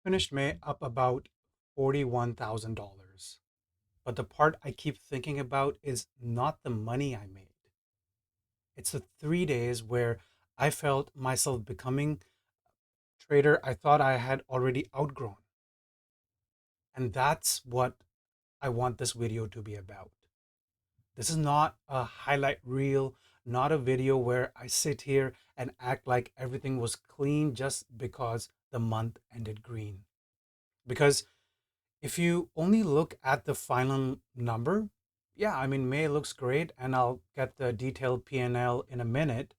finished May up about $41,000. But the part I keep thinking about is not the money I made. It's the 3 days where I felt myself becoming a trader I thought I had already outgrown. And that's what I want this video to be about. This is not a highlight reel, not a video where I sit here and act like everything was clean just because the month ended green. Because if you only look at the final number, yeah, I mean, May looks great, and I'll get the detailed P&L in a minute.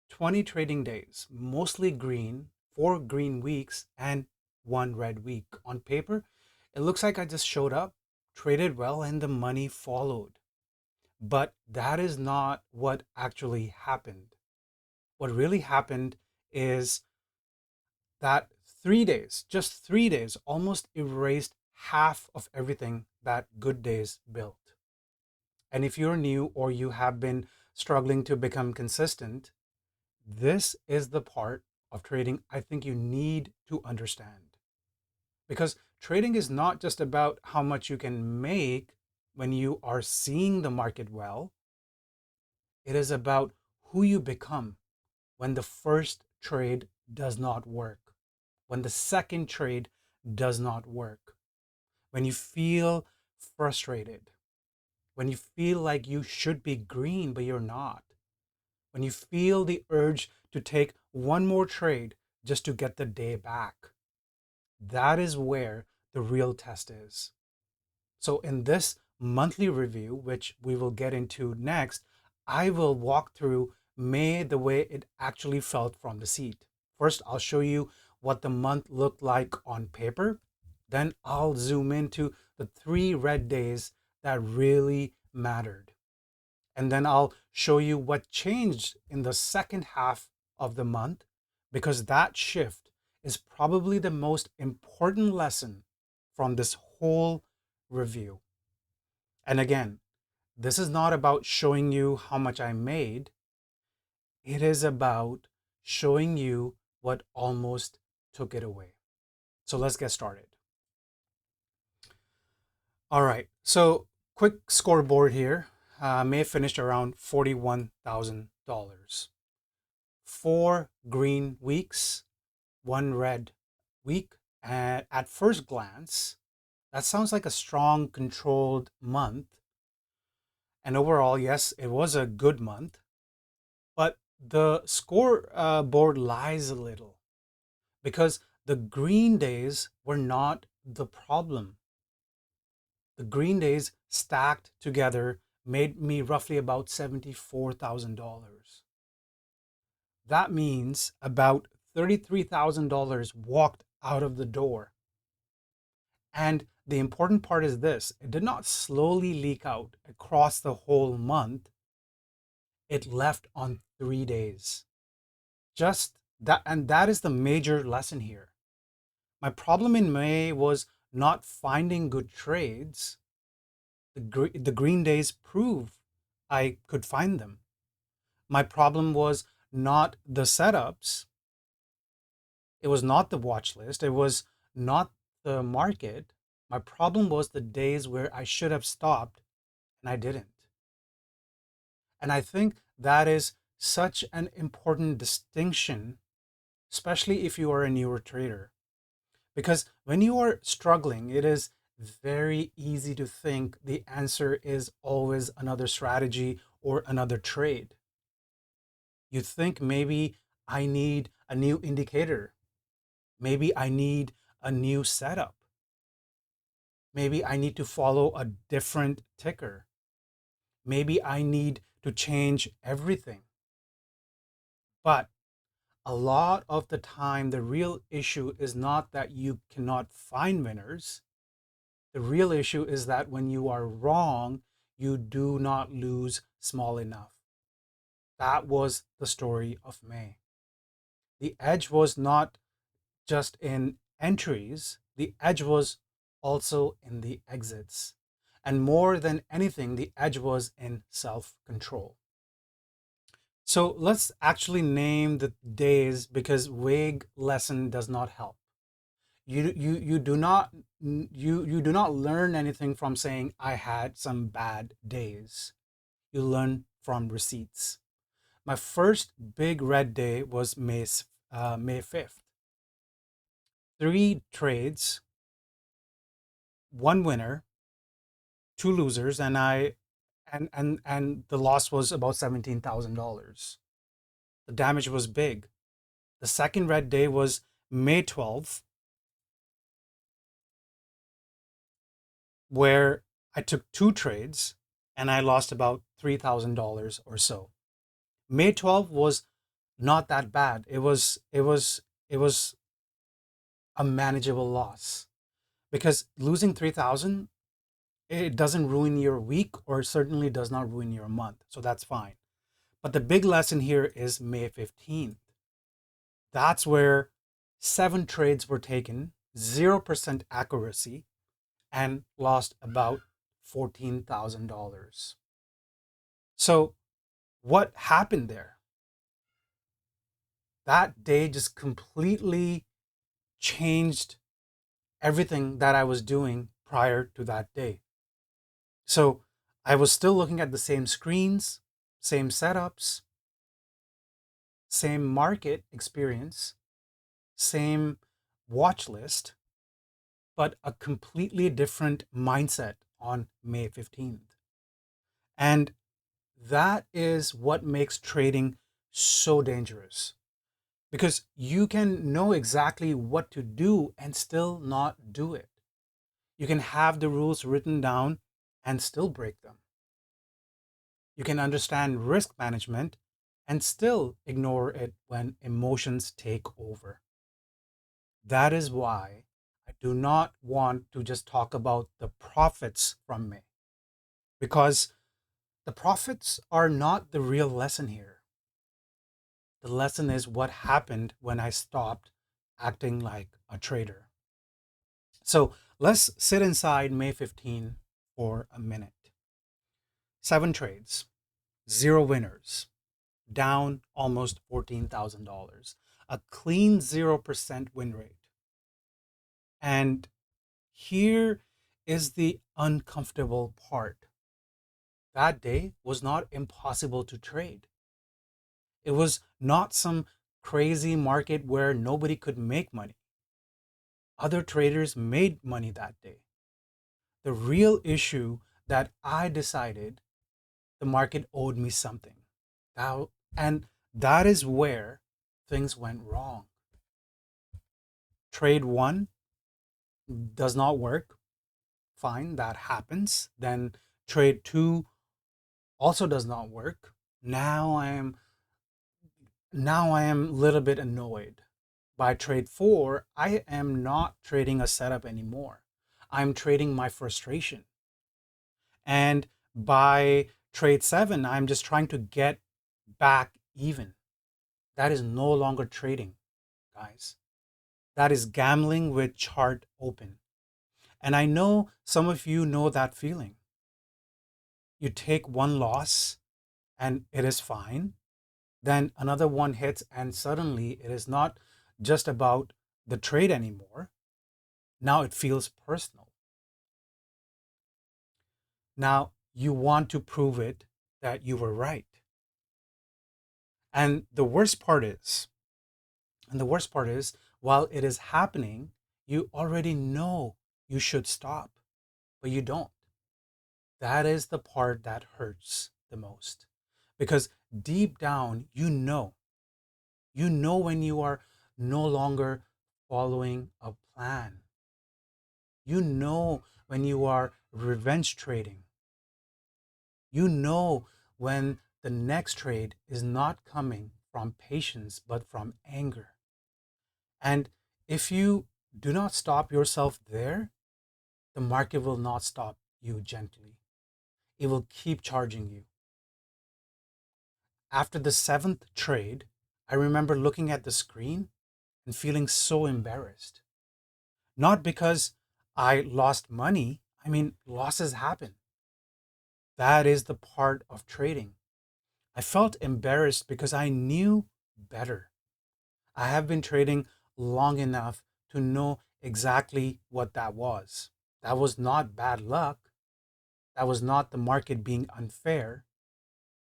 20 trading days, mostly green, 4 green weeks, and 1 red week. On paper, it looks like I just showed up, traded well, and the money followed. But that is not what actually happened. What really happened is that 3 days, just 3 days, almost erased half of everything that good days built. And if you're new or you have been struggling to become consistent, this is the part of trading I think you need to understand. Because trading is not just about how much you can make when you are seeing the market well, it is about who you become when the first trade does not work, when the second trade does not work, when you feel frustrated, when you feel like you should be green but you're not, when you feel the urge to take one more trade just to get the day back. That is where the real test is. So, in this monthly review, which we will get into next, I will walk through May the way it actually felt from the seat. First, I'll show you what the month looked like on paper. Then, I'll zoom into the 3 red days that really mattered. And then I'll show you what changed in the second half of the month, because that shift is probably the most important lesson from this whole review. And again, this is not about showing you how much I made. It is about showing you what almost took it away. So let's get started. All right. So quick scoreboard here. May finished around $41,000. 4 green weeks, 1 red week. And at first glance, that sounds like a strong, controlled month. And overall, yes, it was a good month. But the score board lies a little, because the green days were not the problem. The green days stacked together made me roughly about $74,000. That means about $33,000 walked out of the door. And the important part is this: it did not slowly leak out across the whole month, it left on 3 days. Just that, and that is the major lesson here. My problem in May was not finding good trades. The green days prove I could find them. My problem was not the setups. It was not the watch list. It was not the market. My problem was the days where I should have stopped and I didn't. And I think that is such an important distinction, especially if you are a newer trader. Because when you are struggling, it is very easy to think the answer is always another strategy or another trade. You think maybe I need a new indicator. Maybe I need a new setup. Maybe I need to follow a different ticker. Maybe I need to change everything. But a lot of the time, the real issue is not that you cannot find winners. The real issue is that when you are wrong, you do not lose small enough. That was the story of May. The edge was not just in entries, the edge was also in the exits. And more than anything, the edge was in self control. So let's actually name the days, because vague lesson does not help. You do not you do not learn anything from saying I had some bad days. You learn from receipts. My first big red day was May 5th. Three trades, one winner, two losers, and the loss was about $17,000. The damage was big. The second red day was May 12th, where I took two trades and I lost about $3,000 or so. May 12th was not that bad. It was a manageable loss because losing 3,000, it doesn't ruin your week or certainly does not ruin your month. So that's fine. But the big lesson here is May 15th. That's where seven trades were taken, 0% accuracy, and lost about $14,000. So, what happened there? That day just completely changed everything that I was doing prior to that day. So, I was still looking at the same screens, same setups, same market experience, same watch list, but a completely different mindset on May 15th. And that is what makes trading so dangerous because you can know exactly what to do and still not do it. You can have the rules written down and still break them. You can understand risk management and still ignore it when emotions take over. That is why I do not want to just talk about the profits from May because the profits are not the real lesson here. The lesson is what happened when I stopped acting like a trader. So let's sit inside May 15 for a minute. Seven trades, zero winners, down almost $14,000, a clean 0% win rate. And here is the uncomfortable part. That day was not impossible to trade. It was not some crazy market where nobody could make money. Other traders made money that day. The real issue that I decided the market owed me something. Now, and that is where things went wrong. Trade one does not work. Fine, that happens. Then trade two also does not work. Now I am a little bit annoyed. By trade four, I am not trading a setup anymore. I'm trading my frustration. And by trade seven, I'm just trying to get back even. That is no longer trading, guys. That is gambling with chart open. And I know some of you know that feeling. You take one loss and it is fine. Then another one hits, and suddenly it is not just about the trade anymore. Now it feels personal. Now you want to prove it that you were right. And the worst part is, and the worst part is, while it is happening, you already know you should stop, but you don't. That is the part that hurts the most. Because deep down, you know when you are no longer following a plan. You know when you are revenge trading. You know when the next trade is not coming from patience, but from anger. And if you do not stop yourself there, the market will not stop you gently. It will keep charging you. After the seventh trade, I remember looking at the screen and feeling so embarrassed. Not because I lost money, I mean, losses happen. That is the part of trading. I felt embarrassed because I knew better. I have been trading long enough to know exactly what that was. That was not bad luck. That was not the market being unfair.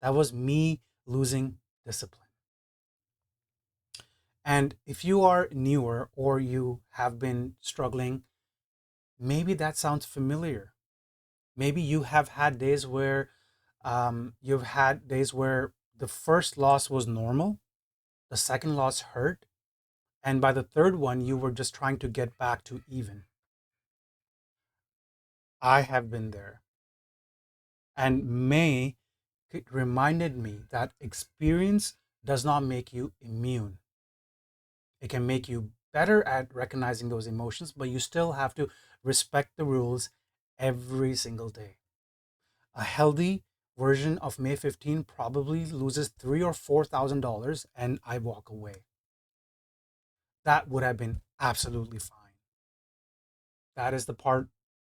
That was me losing discipline. And if you are newer or you have been struggling, maybe that sounds familiar. Maybe you have had days where the first loss was normal, the second loss hurt, and by the third one, you were just trying to get back to even. I have been there. And May reminded me that experience does not make you immune. It can make you better at recognizing those emotions, but you still have to respect the rules every single day. A healthy version of May 15 probably loses $3,000 or $4,000 and I walk away. That would have been absolutely fine. That is the part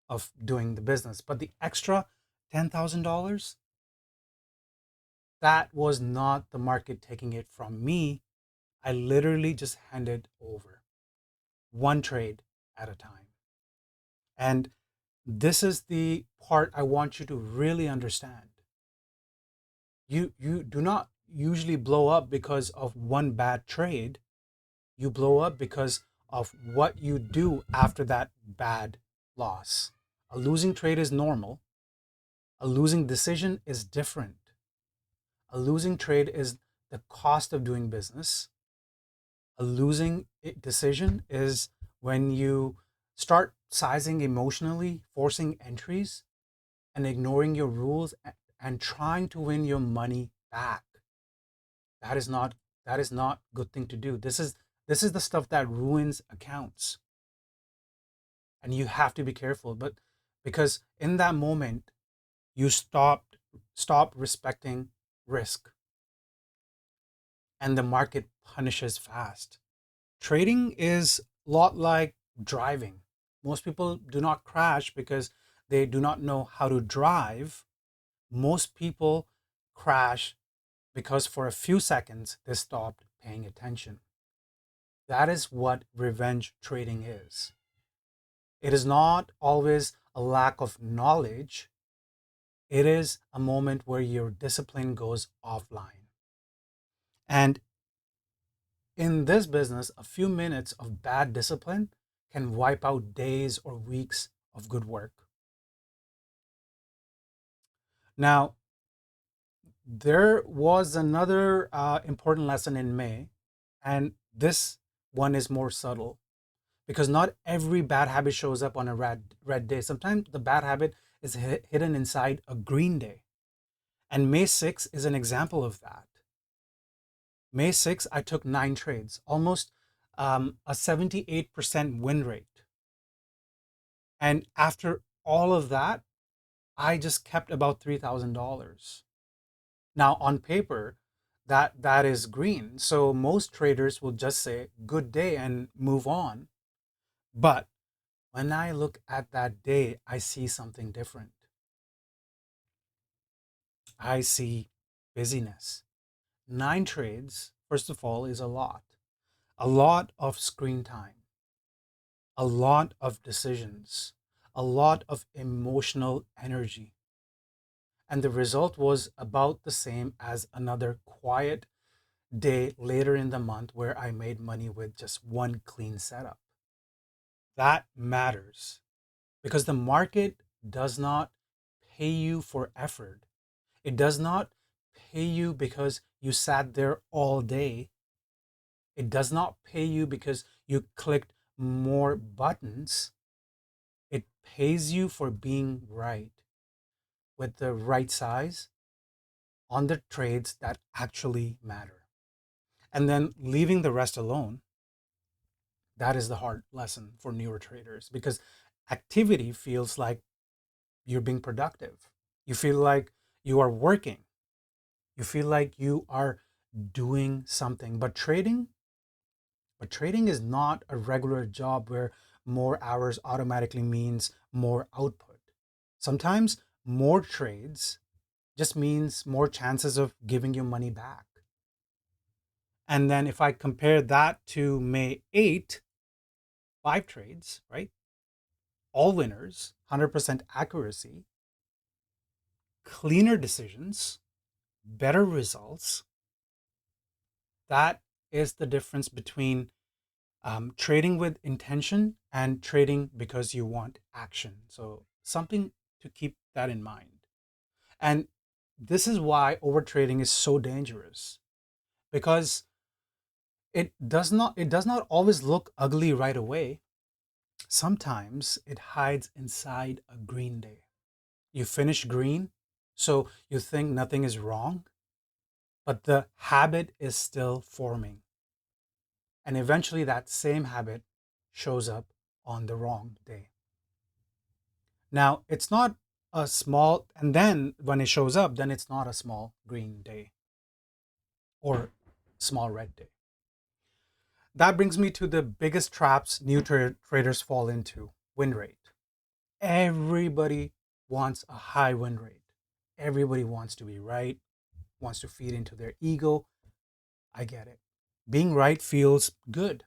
of doing the business. But the extra $10,000, that was not the market taking it from me. I literally just handed over one trade at a time. And this is the part I want you to really understand. You do not usually blow up because of one bad trade. You blow up because of what you do after that bad loss. A losing trade is normal. A losing decision is different. A losing trade is the cost of doing business. A losing decision is when you start sizing emotionally, forcing entries, and ignoring your rules and trying to win your money back. That is not good thing to do. This is the stuff that ruins accounts. And you have to be careful, but because in that moment you stop respecting risk and the market punishes fast. Trading is a lot like driving. Most people do not crash because they do not know how to drive. Most people crash because for a few seconds they stopped paying attention. That is what revenge trading is. It is not always a lack of knowledge, it is a moment where your discipline goes offline. And in this business, a few minutes of bad discipline can wipe out days or weeks of good work. Now, there was another important lesson in May, and this one is more subtle because not every bad habit shows up on a red day. Sometimes the bad habit is hidden inside a green day. And May 6th is an example of that. May 6th, I took 9 trades, almost a 78% win rate. And after all of that, I just kept about $3,000. Now, on paper, that is green. So most traders will just say good day and move on. But when I look at that day, I see something different. I see busyness. 9 trades, first of all, is a lot of screen time, a lot of decisions, a lot of emotional energy. And the result was about the same as another quiet day later in the month where I made money with just one clean setup. That matters because the market does not pay you for effort. It does not pay you because you sat there all day. It does not pay you because you clicked more buttons. It pays you for being right with the right size on the trades that actually matter. And then leaving the rest alone, that is the hard lesson for newer traders because activity feels like you're being productive. You feel like you are working. You feel like you are doing something. But trading is not a regular job where more hours automatically means more output. Sometimes more trades just means more chances of giving you money back. And then if I compare that to May 8th, 5 trades, right? All winners, 100% accuracy, cleaner decisions, better results. That is the difference between trading with intention and trading because you want action. So, something to keep that in mind. And this is why overtrading is so dangerous because it does not always look ugly right away. Sometimes it hides inside a green day. You finish green, so you think nothing is wrong, but the habit is still forming. And eventually that same habit shows up on the wrong day. Now, it's not a small, and then when it shows up, then it's not a small green day or small red day. That brings me to the biggest traps new traders fall into: win rate. Everybody wants a high win rate. Everybody wants to be right, wants to feed into their ego. I get it. Being right feels good.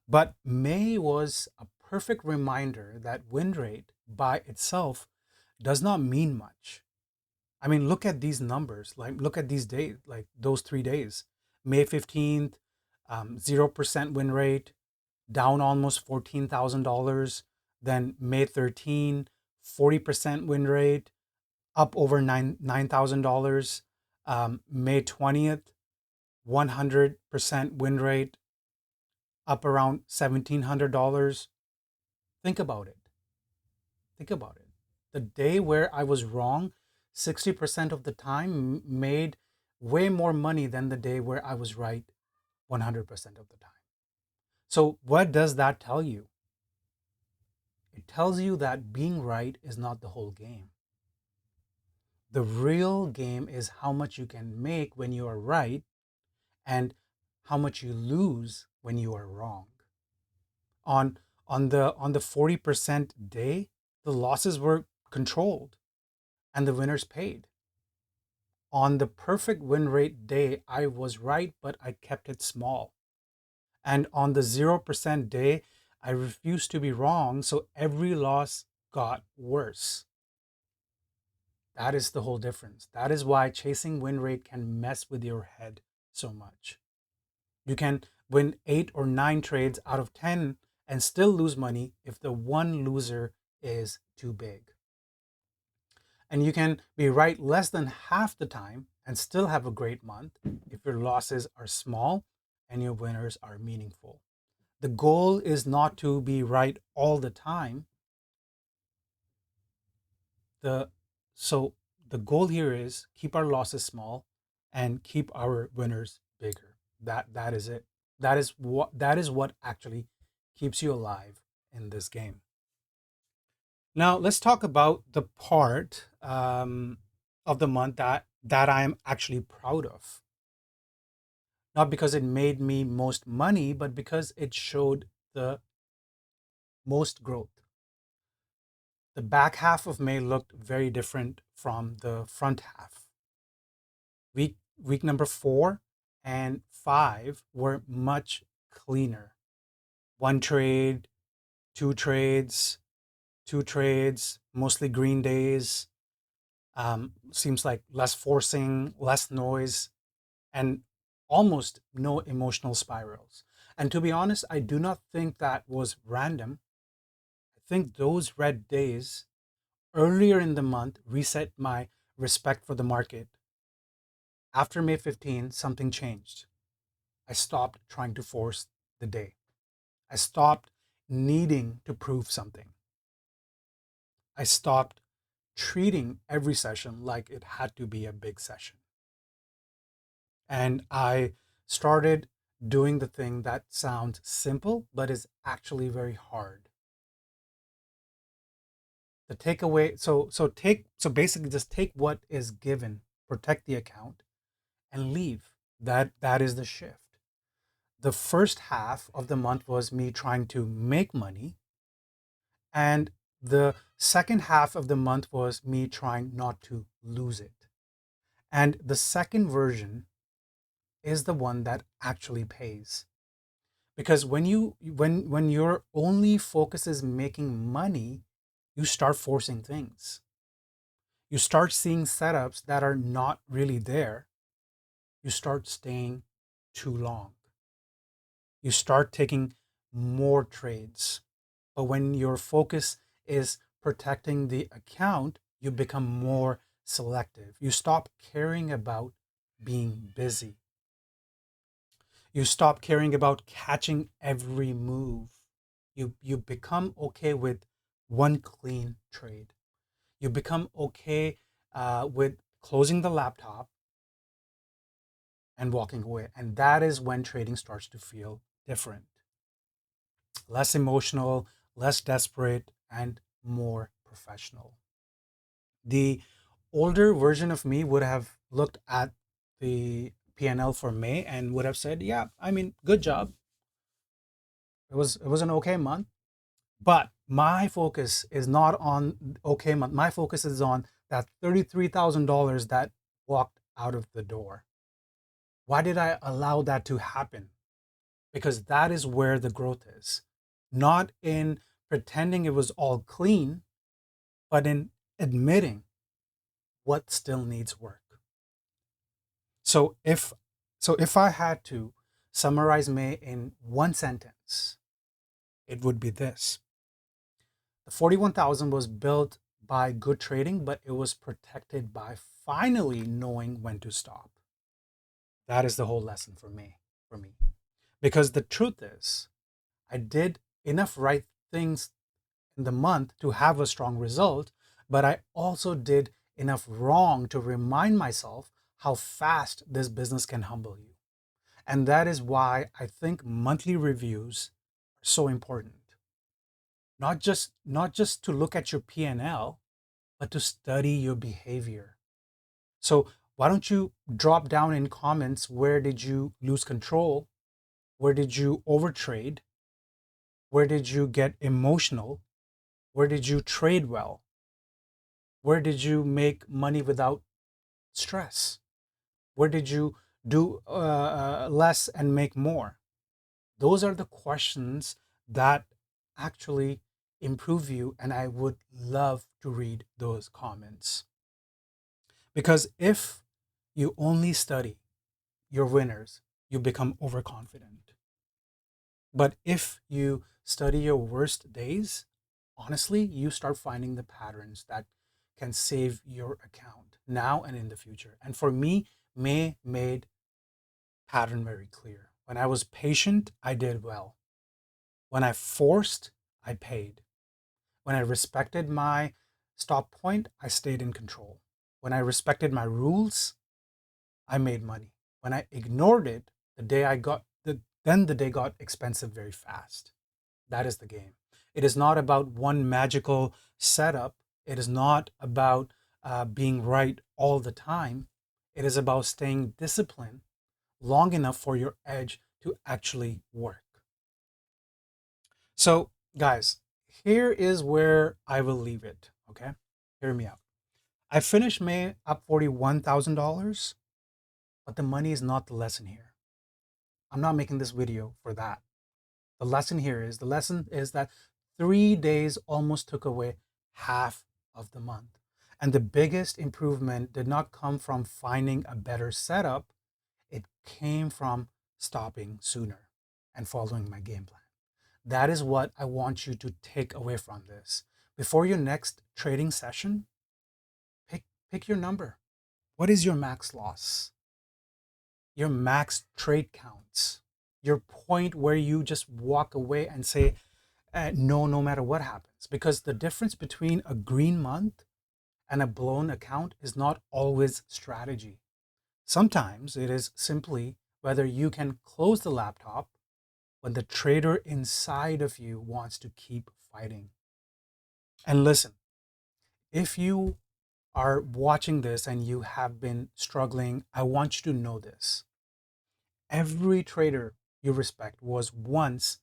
But May was a perfect reminder that win rate by itself does not mean much. I mean, look at these numbers. Like, look at these days, like those 3 days. May 15th, 0% win rate, down almost $14,000. Then May 13, 40% win rate, up over $9,000. May 20th, 100% win rate, up around $1,700. Think about it. Think about it. The day where I was wrong 60% of the time made way more money than the day where I was right 100% of the time. So, what does that tell you? It tells you that being right is not the whole game. The real game is how much you can make when you are right and how much you lose when you are wrong. On on the 40% day, the losses were controlled and the winners paid. On the perfect win rate day, I was right, but I kept it small. And on the 0% day, I refused to be wrong, so every loss got worse. That is the whole difference. That is why chasing win rate can mess with your head so much. You can win 8 or 9 trades out of 10 and still lose money if the one loser is too big. And you can be right less than half the time and still have a great month if your losses are small and your winners are meaningful. The goal is not to be right all the time. The so the goal here is keep our losses small and keep our winners bigger. That is it. That is what actually keeps you alive in this game. Now let's talk about the part of the month that I am actually proud of. Not because it made me most money, but because it showed the most growth. The back half of May looked very different from the front half. Week number 4 and 5 were much cleaner. One trade, two trades, two trades, mostly green days. Seems like less forcing, less noise, and almost no emotional spirals. And to be honest, I do not think that was random. I think those red days earlier in the month reset my respect for the market. After May 15, something changed. I stopped trying to force the day. I stopped needing to prove something. I stopped treating every session like it had to be a big session. And I started doing the thing that sounds simple, but is actually very hard. The takeaway, so basically just take what is given, protect the account, and leave. That is the shift. The first half of the month was me trying to make money, and the second half of the month was me trying not to lose it. And the second version is the one that actually pays Because when your only focus is making money, you start forcing things. You start seeing setups that are not really there. You start staying too long. You start taking more trades. But when your focus is protecting the account, you become more selective. You stop caring about being busy. You stop caring about catching every move. You become okay with one clean trade. You become okay with closing the laptop and walking away. And that is when trading starts to feel different, less emotional, less desperate, and more professional. The older version of me would have looked at the PNL for May and would have said, "Yeah, I mean, good job. It was an okay month." But my focus is not on okay month. My focus is on that $33,000 that walked out of the door. Why did I allow that to happen? Because that is where the growth is. Not in pretending it was all clean, but in admitting what still needs work. So if I had to summarize May in one sentence, it would be this. The 41,000 was built by good trading, but it was protected by finally knowing when to stop. That is the whole lesson for me. Because the truth is, I did enough right things in the month to have a strong result, but I also did enough wrong to remind myself how fast this business can humble you. And that is why I think monthly reviews are so important. Not just to look at your P&L, but to study your behavior. So why don't you drop down in comments, where did you lose control? Where did you overtrade? Where did you get emotional? Where did you trade well? Where did you make money without stress? Where did you do less and make more? Those are the questions that actually improve you. And I would love to read those comments. Because if you only study your winners, you become overconfident. But if you study your worst days, honestly, you start finding the patterns that can save your account now and in the future. And for me, May made pattern very clear. When I was patient, I did well. When I forced, I paid. When I respected my stop point, I stayed in control. When I respected my rules, I made money. When I ignored it, then the day got expensive very fast. That is the game. It is not about one magical setup. It is not about being right all the time. It is about staying disciplined long enough for your edge to actually work. So, guys, here is where I will leave it. Okay, hear me out. I finished May up $41,000, but the money is not the lesson here. I'm not making this video for that. The lesson is that 3 days almost took away half of the month. And the biggest improvement did not come from finding a better setup, it came from stopping sooner and following my game plan. That is what I want you to take away from this. Before your next trading session, pick your number. What is your max loss? Your max trade counts? Your point where you just walk away and say, no, no matter what happens. Because the difference between a green month and a blown account is not always strategy. Sometimes it is simply whether you can close the laptop when the trader inside of you wants to keep fighting. And listen, if you are watching this and you have been struggling, I want you to know this. Every trader you respect was once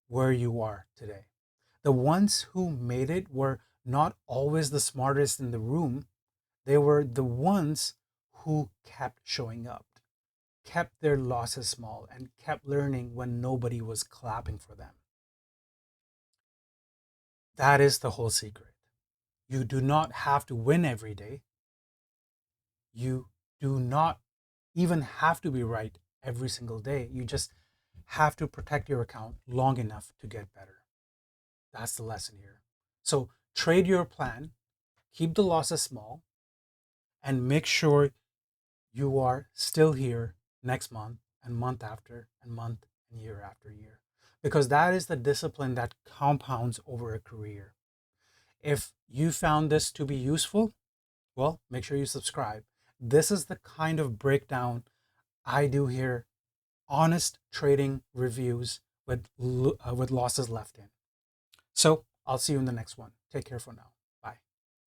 where you are today. The ones who made it were not always the smartest in the room. They were the ones who kept showing up, kept their losses small and kept learning when nobody was clapping for them. That is the whole secret. You do not have to win every day. You do not even have to be right every single day. You just have to protect your account long enough to get better. That's the lesson here. So trade your plan, keep the losses small, and make sure you are still here next month and month after and month and year after year. Because that is the discipline that compounds over a career. If you found this to be useful, well, make sure you subscribe. This is the kind of breakdown I do here, honest trading reviews with losses left in. So I'll see you in the next one. Take care for now.